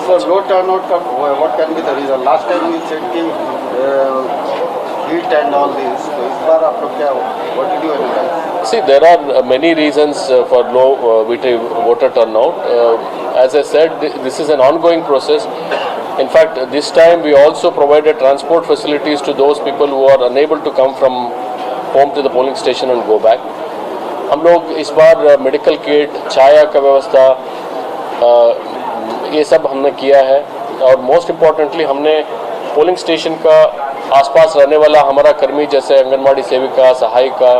So low turnout, what can be the reason? Last time you said कि heat and all this. So इस बार आप लोग क्या? What did you analyze? See, there are many reasons for low voter turnout. As I said, this is an ongoing process. In fact, this time we also provided transport facilities to those people who are unable to come from home to the polling station and go back. हम लोग इस बार medical kit, छाया का व्यवस्था, ये सब हमने किया है। और मोस्ट इम्पॉर्टेंटली हमने पोलिंग स्टेशन का आसपास रहने वाला हमारा कर्मी जैसे आंगनबाड़ी सेविका, सहायिका,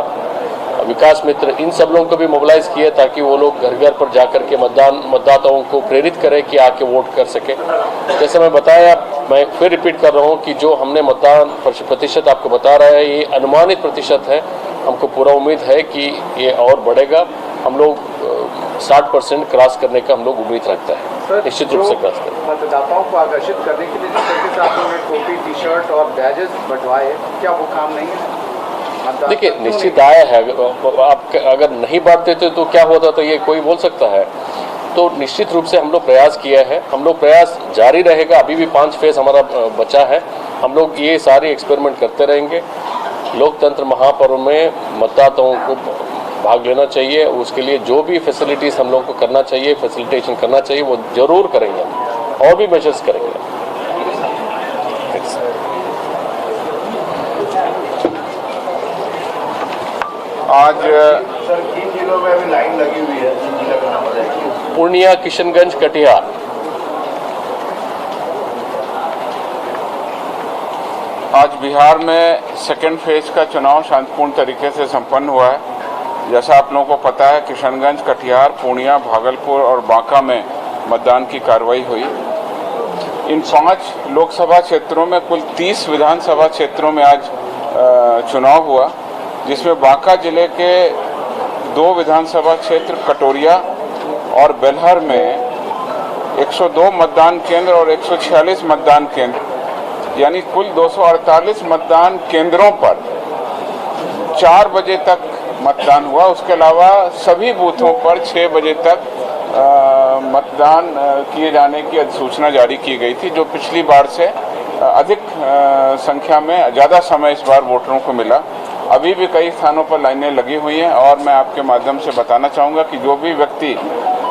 विकास मित्र, इन सब लोगों को भी मोबिलाइज किया ताकि वो लोग घर घर पर जाकर के मतदाताओं को प्रेरित करें कि आके वोट कर सके। जैसे मैं बताया, मैं फिर रिपीट कर रहा हूँ कि जो हमने मतदान प्रतिशत आपको बता रहा है, ये अनुमानित प्रतिशत है। हमको पूरा उम्मीद है कि ये और बढ़ेगा। हम लोग 60% क्रॉस करने का हम लोग उम्मीद रखता है, निश्चित रूप से क्रॉस करें। मतदाताओं को आकर्षिट करने के लिए जिस तरीके से आप लोगों ने टोपी, टी शर्ट और बैजेस बंटवाए, क्या वो काम नहीं है? देखिए, निश्चित आया है। आप अगर नहीं बांटते थे तो क्या होता, तो ये कोई बोल सकता है। तो निश्चित रूप से हम लोग प्रयास किया है, हम लोग प्रयास जारी रहेगा। अभी भी 5 फेज हमारा बचा है। हम लोग ये सारे एक्सपेरिमेंट करते रहेंगे। लोकतंत्र महापर्व में मतदाताओं को भाग लेना चाहिए। उसके लिए जो भी फैसिलिटीज़ हम लोग को करना चाहिए, फैसिलिटेशन करना चाहिए, वो जरूर करेंगे और भी मेजर्स करेंगे। आज सर किन जिलों में अभी लाइन लगी हुई है? पूर्णिया, किशनगंज, कटिहार। आज बिहार में सेकेंड फेज का चुनाव शांतिपूर्ण तरीके से संपन्न हुआ है। जैसा आप लोगों को पता है, किशनगंज, कटिहार, पूर्णिया, भागलपुर और बांका में मतदान की कार्रवाई हुई। इन 5 लोकसभा क्षेत्रों में कुल 30 विधानसभा क्षेत्रों में आज चुनाव हुआ, जिसमें बांका जिले के 2 विधानसभा क्षेत्र कटोरिया और बेलहर में 102 मतदान केंद्र और 146 मतदान केंद्र, यानी कुल 248 मतदान केंद्रों पर 4 बजे तक मतदान हुआ। उसके अलावा सभी बूथों पर 6 बजे तक मतदान किए जाने की अधिसूचना जारी की गई थी, जो पिछली बार से अधिक संख्या में ज़्यादा समय इस बार वोटरों को मिला। अभी भी कई स्थानों पर लाइनें लगी हुई हैं और मैं आपके माध्यम से बताना चाहूँगा कि जो भी व्यक्ति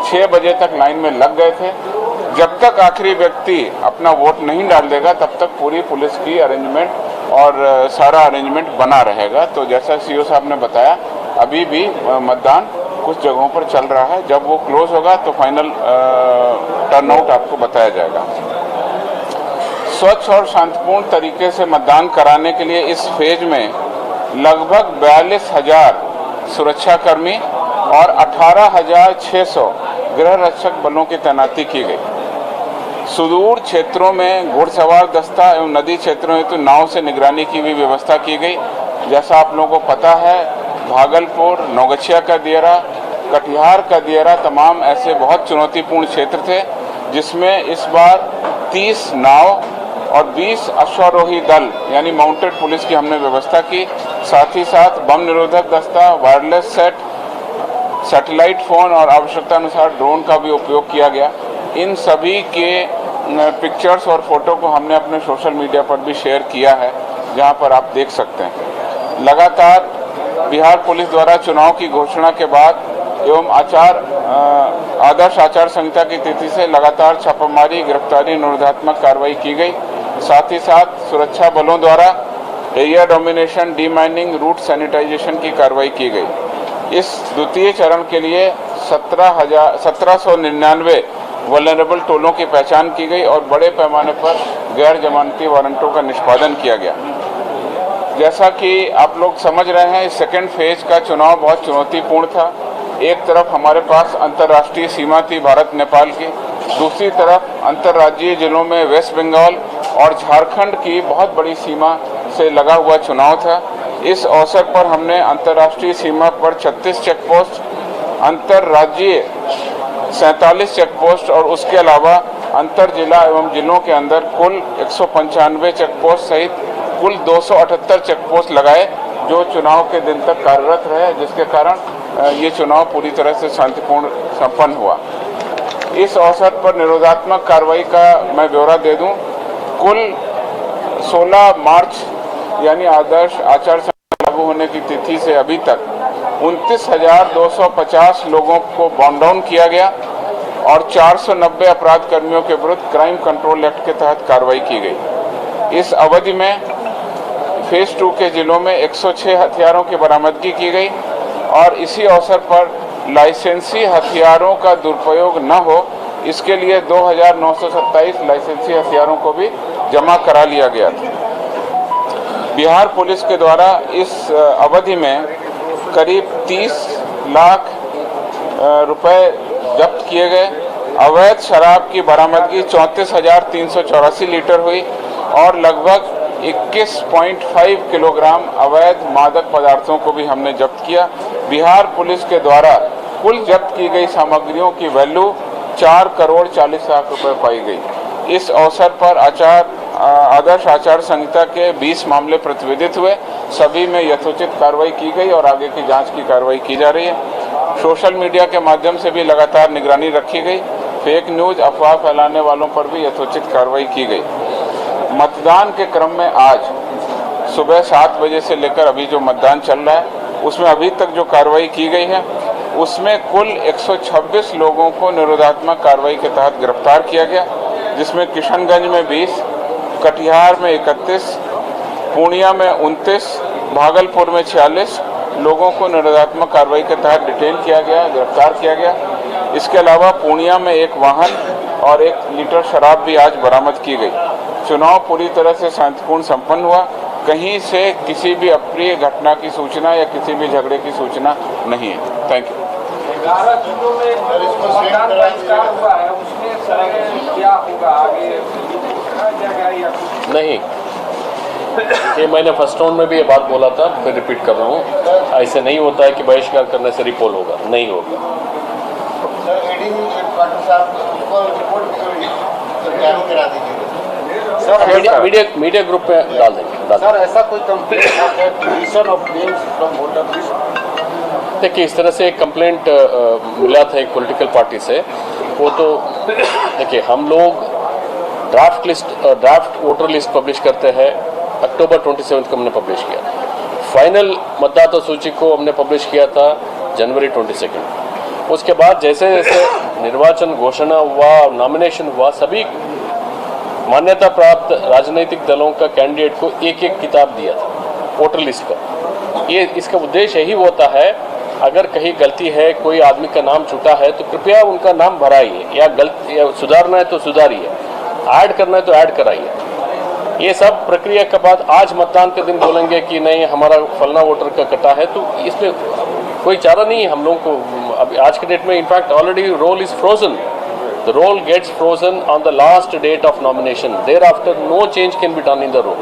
6 बजे तक लाइन में लग गए थे, जब तक आखिरी व्यक्ति अपना वोट नहीं डाल देगा तब तक पूरी पुलिस की अरेंजमेंट और सारा अरेंजमेंट बना रहेगा। तो जैसा सीओ साहब ने बताया, अभी भी मतदान कुछ जगहों पर चल रहा है। जब वो क्लोज होगा तो फाइनल टर्नआउट आपको बताया जाएगा। स्वच्छ और शांतिपूर्ण तरीके से मतदान कराने के लिए इस फेज में लगभग 42,000 सुरक्षाकर्मी और 18,600 गृह रक्षक बलों की तैनाती की गई। सुदूर क्षेत्रों में घुड़सवार दस्ता एवं नदी क्षेत्रों हेतु नाव से निगरानी की भी व्यवस्था की गई। जैसा आप लोगों को पता है, भागलपुर, नौगछिया का दियरा, कटिहार का दियरा तमाम ऐसे बहुत चुनौतीपूर्ण क्षेत्र थे, जिसमें इस बार 30 नाव और 20 अश्वारोही दल यानी माउंटेड पुलिस की हमने व्यवस्था की। साथ ही साथ बम निरोधक दस्ता, वायरलेस सेट, सैटेलाइट फ़ोन और आवश्यकता अनुसार ड्रोन का भी उपयोग किया गया। इन सभी के पिक्चर्स और फोटो को हमने अपने सोशल मीडिया पर भी शेयर किया है, जहां पर आप देख सकते हैं। लगातार बिहार पुलिस द्वारा चुनाव की घोषणा के बाद एवं आदर्श आचार संहिता की तिथि से लगातार छापामारी, गिरफ्तारी, निरोधात्मक कार्रवाई की गई। साथ ही साथ सुरक्षा बलों द्वारा एरिया डोमिनेशन, डीमाइनिंग, रूट सैनिटाइजेशन की कार्रवाई की गई। इस द्वितीय चरण के लिए 1799 वल्नरेबल टोलों की पहचान की गई और बड़े पैमाने पर गैर जमानती वारंटों का निष्पादन किया गया। जैसा कि आप लोग समझ रहे हैं, इस सेकेंड फेज का चुनाव बहुत चुनौतीपूर्ण था। एक तरफ हमारे पास अंतर्राष्ट्रीय सीमा थी भारत नेपाल की, दूसरी तरफ अंतर्राज्यीय जिलों में वेस्ट बंगाल और झारखंड की बहुत बड़ी सीमा से लगा हुआ चुनाव था। इस अवसर पर हमने अंतर्राष्ट्रीय सीमा पर 36 चेकपोस्ट, अंतर्राज्यीय 47 चेकपोस्ट और उसके अलावा अंतर जिला एवं जिलों के अंदर कुल 195 चेकपोस्ट सहित कुल 278 चेकपोस्ट लगाए, जो चुनाव के दिन तक कार्यरत रहे, जिसके कारण ये चुनाव पूरी तरह से शांतिपूर्ण संपन्न हुआ। इस अवसर पर निरोधात्मक कार्रवाई का मैं ब्यौरा दे दूं। कुल 16 मार्च यानी आदर्श आचार संहिता लागू होने की तिथि से अभी तक 29,250 लोगों को बॉन्ड डाउन किया गया और 490 अपराध कर्मियों के विरुद्ध क्राइम कंट्रोल एक्ट के तहत कार्रवाई की गई। इस अवधि में फेज 2 के जिलों में 106 हथियारों की बरामदगी की गई और इसी अवसर पर लाइसेंसी हथियारों का दुरुपयोग न हो, इसके लिए 2,927 लाइसेंसी हथियारों को भी जमा करा लिया गया था। बिहार पुलिस के द्वारा इस अवधि में करीब 30 लाख रुपए जब्त किए गए। अवैध शराब की बरामदगी 34,384 लीटर हुई और लगभग 21.5 किलोग्राम अवैध मादक पदार्थों को भी हमने जब्त किया। बिहार पुलिस के द्वारा कुल जब्त की गई सामग्रियों की वैल्यू 4 करोड़ 40 लाख रुपए पाई गई। इस अवसर पर आदर्श आचार संहिता के 20 मामले प्रतिवेदित हुए। सभी में यथोचित कार्रवाई की गई और आगे की जांच की कार्रवाई की जा रही है। सोशल मीडिया के माध्यम से भी लगातार निगरानी रखी गई। फेक न्यूज अफवाह फैलाने वालों पर भी यथोचित कार्रवाई की गई। मतदान के क्रम में आज सुबह 7 बजे से लेकर अभी जो मतदान चल रहा है उसमें अभी तक जो कार्रवाई की गई है उसमें कुल 126 लोगों को निरोधात्मक कार्रवाई के तहत गिरफ्तार किया गया, जिसमें किशनगंज में 20, कटिहार में 31, पूर्णिया में 29, भागलपुर में 46 लोगों को निरोधात्मक कार्रवाई के तहत डिटेन किया गया, गिरफ्तार किया गया। इसके अलावा पूर्णिया में 1 वाहन और 1 लीटर शराब भी आज बरामद की गई। चुनाव पूरी तरह से शांतिपूर्ण संपन्न हुआ। कहीं से किसी भी अप्रिय घटना की सूचना या किसी भी झगड़े की सूचना नहीं है। Thank you. 11 जिलों में मतदान बहिष्कार हुआ है, उसमें क्या होगा आगे? नहीं, ये मैंने फर्स्ट राउंड में भी ये बात बोला था, फिर रिपीट कर रहा हूँ। ऐसे नहीं होता है कि बहिष्कार करने से रिपोल होगा, नहीं होगा। सर एडीजी पाटिल साहब उसको रिपोर्ट जारी करा दीजिए सर। मीडिया ग्रुप में डाल देंगे। सर ऐसा कोई complaint of names from voter list? देखिए, इस तरह से एक कंप्लेंट मिला था एक पॉलिटिकल पार्टी से। वो तो देखिए, हम लोग ड्राफ्ट वोटर लिस्ट पब्लिश करते हैं। अक्टूबर 27 को हमने पब्लिश किया। फाइनल मतदाता सूची को हमने पब्लिश किया था जनवरी 22। उसके बाद जैसे जैसे निर्वाचन घोषणा हुआ, नॉमिनेशन हुआ, सभी मान्यता प्राप्त राजनीतिक दलों का कैंडिडेट को एक एक किताब दिया था वोटर लिस्ट का। ये इसका उद्देश्य यही होता है, अगर कहीं गलती है, कोई आदमी का नाम छूटा है तो कृपया उनका नाम भराइए, या सुधारना है तो सुधारिए, ऐड करना है तो ऐड कराइए। ये सब प्रक्रिया के बाद आज मतदान के दिन बोलेंगे कि नहीं हमारा फलना वोटर का कटा है, तो इसमें कोई चारा नहीं है हम लोगों को। अभी आज के डेट में in fact already roll is frozen. The roll gets frozen on the last date of nomination. Thereafter, no change can be done in the roll.